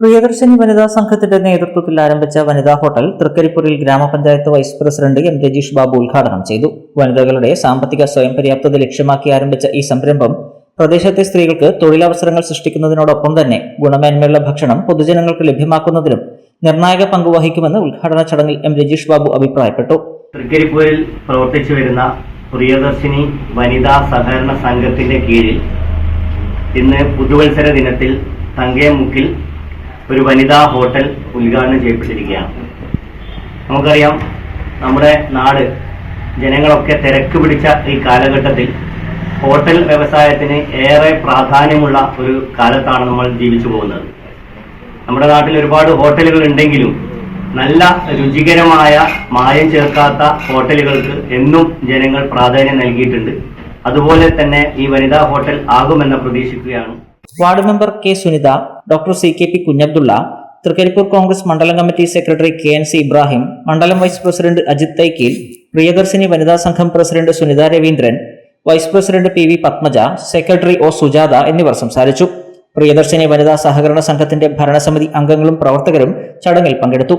പ്രിയദർശിനി വനിതാ സംഘത്തിന്റെ നേതൃത്വത്തിൽ ആരംഭിച്ച വനിതാ ഹോട്ടൽ തൃക്കരിപ്പൂരിൽ grama panchayat vice president M Rajeesh Babu ഉദ്ഘാടനം ചെയ്തു. വനിതകളുടെ സാമ്പത്തിക സ്വയം പര്യാപ്തത ലക്ഷ്യമാക്കി ആരംഭിച്ച ഈ സംരംഭം പ്രദേശത്തെ സ്ത്രീകൾക്ക് തൊഴിലവസരങ്ങൾ സൃഷ്ടിക്കുന്നതിനോടൊപ്പം തന്നെ ഗുണമേന്മയുള്ള ഭക്ഷണം പൊതുജനങ്ങൾക്ക് ലഭ്യമാക്കുന്നതിനും നിർണായക പങ്കുവഹിക്കുമെന്ന് ഉദ്ഘാടന ചടങ്ങിൽ എം രജീഷ് ബാബു അഭിപ്രായപ്പെട്ടു. തൃക്കരിപ്പൂരിൽ പ്രവർത്തിച്ചു വരുന്ന പ്രിയദർശിനി വനിതാ സഹകരണ സംഘത്തിന്റെ കീഴിൽ ഇന്ന് പുതുവത്സര ദിനത്തിൽ തങ്കേമുക്കിൽ ഒരു വനിതാ ഹോട്ടൽ ഉദ്ഘാടനം ചെയ്യപ്പെട്ടിരിക്കുകയാണ്. നമുക്കറിയാം, നമ്മുടെ നാട് ജനങ്ങളൊക്കെ തിരക്ക് പിടിച്ച ഈ കാലഘട്ടത്തിൽ ഹോട്ടൽ വ്യവസായത്തിന് ഏറെ പ്രാധാന്യമുള്ള ഒരു കാലത്താണ് നമ്മൾ ജീവിച്ചു പോകുന്നത്. നമ്മുടെ നാട്ടിൽ ഒരുപാട് ഹോട്ടലുകൾ ഉണ്ടെങ്കിലും നല്ല രുചികരമായ മായം ചേർക്കാത്ത ഹോട്ടലുകൾക്ക് എന്നും ജനങ്ങൾ പ്രാധാന്യം നൽകിയിട്ടുണ്ട്. അതുപോലെ തന്നെ ഈ വനിതാ ഹോട്ടൽ ആകുമെന്ന് പ്രതീക്ഷിക്കുകയാണ്. Ward member K Sunitha, doctor CKP Kunhabdulla, Trikaripur Congress മണ്ഡലം കമ്മിറ്റി സെക്രട്ടറി KNC ഇബ്രാഹിം, മണ്ഡലം വൈസ് പ്രസിഡന്റ് അജിത് തൈക്കീൽ, പ്രിയദർശിനി വനിതാ സംഘം president Sunitha Raveendran, vice president PV Padmaja, secretary O Sujatha എന്നിവർ സംസാരിച്ചു. പ്രിയദർശിനി വനിതാ സഹകരണ സംഘത്തിന്റെ ഭരണസമിതി അംഗങ്ങളും പ്രവർത്തകരും ചടങ്ങിൽ പങ്കെടുത്തു.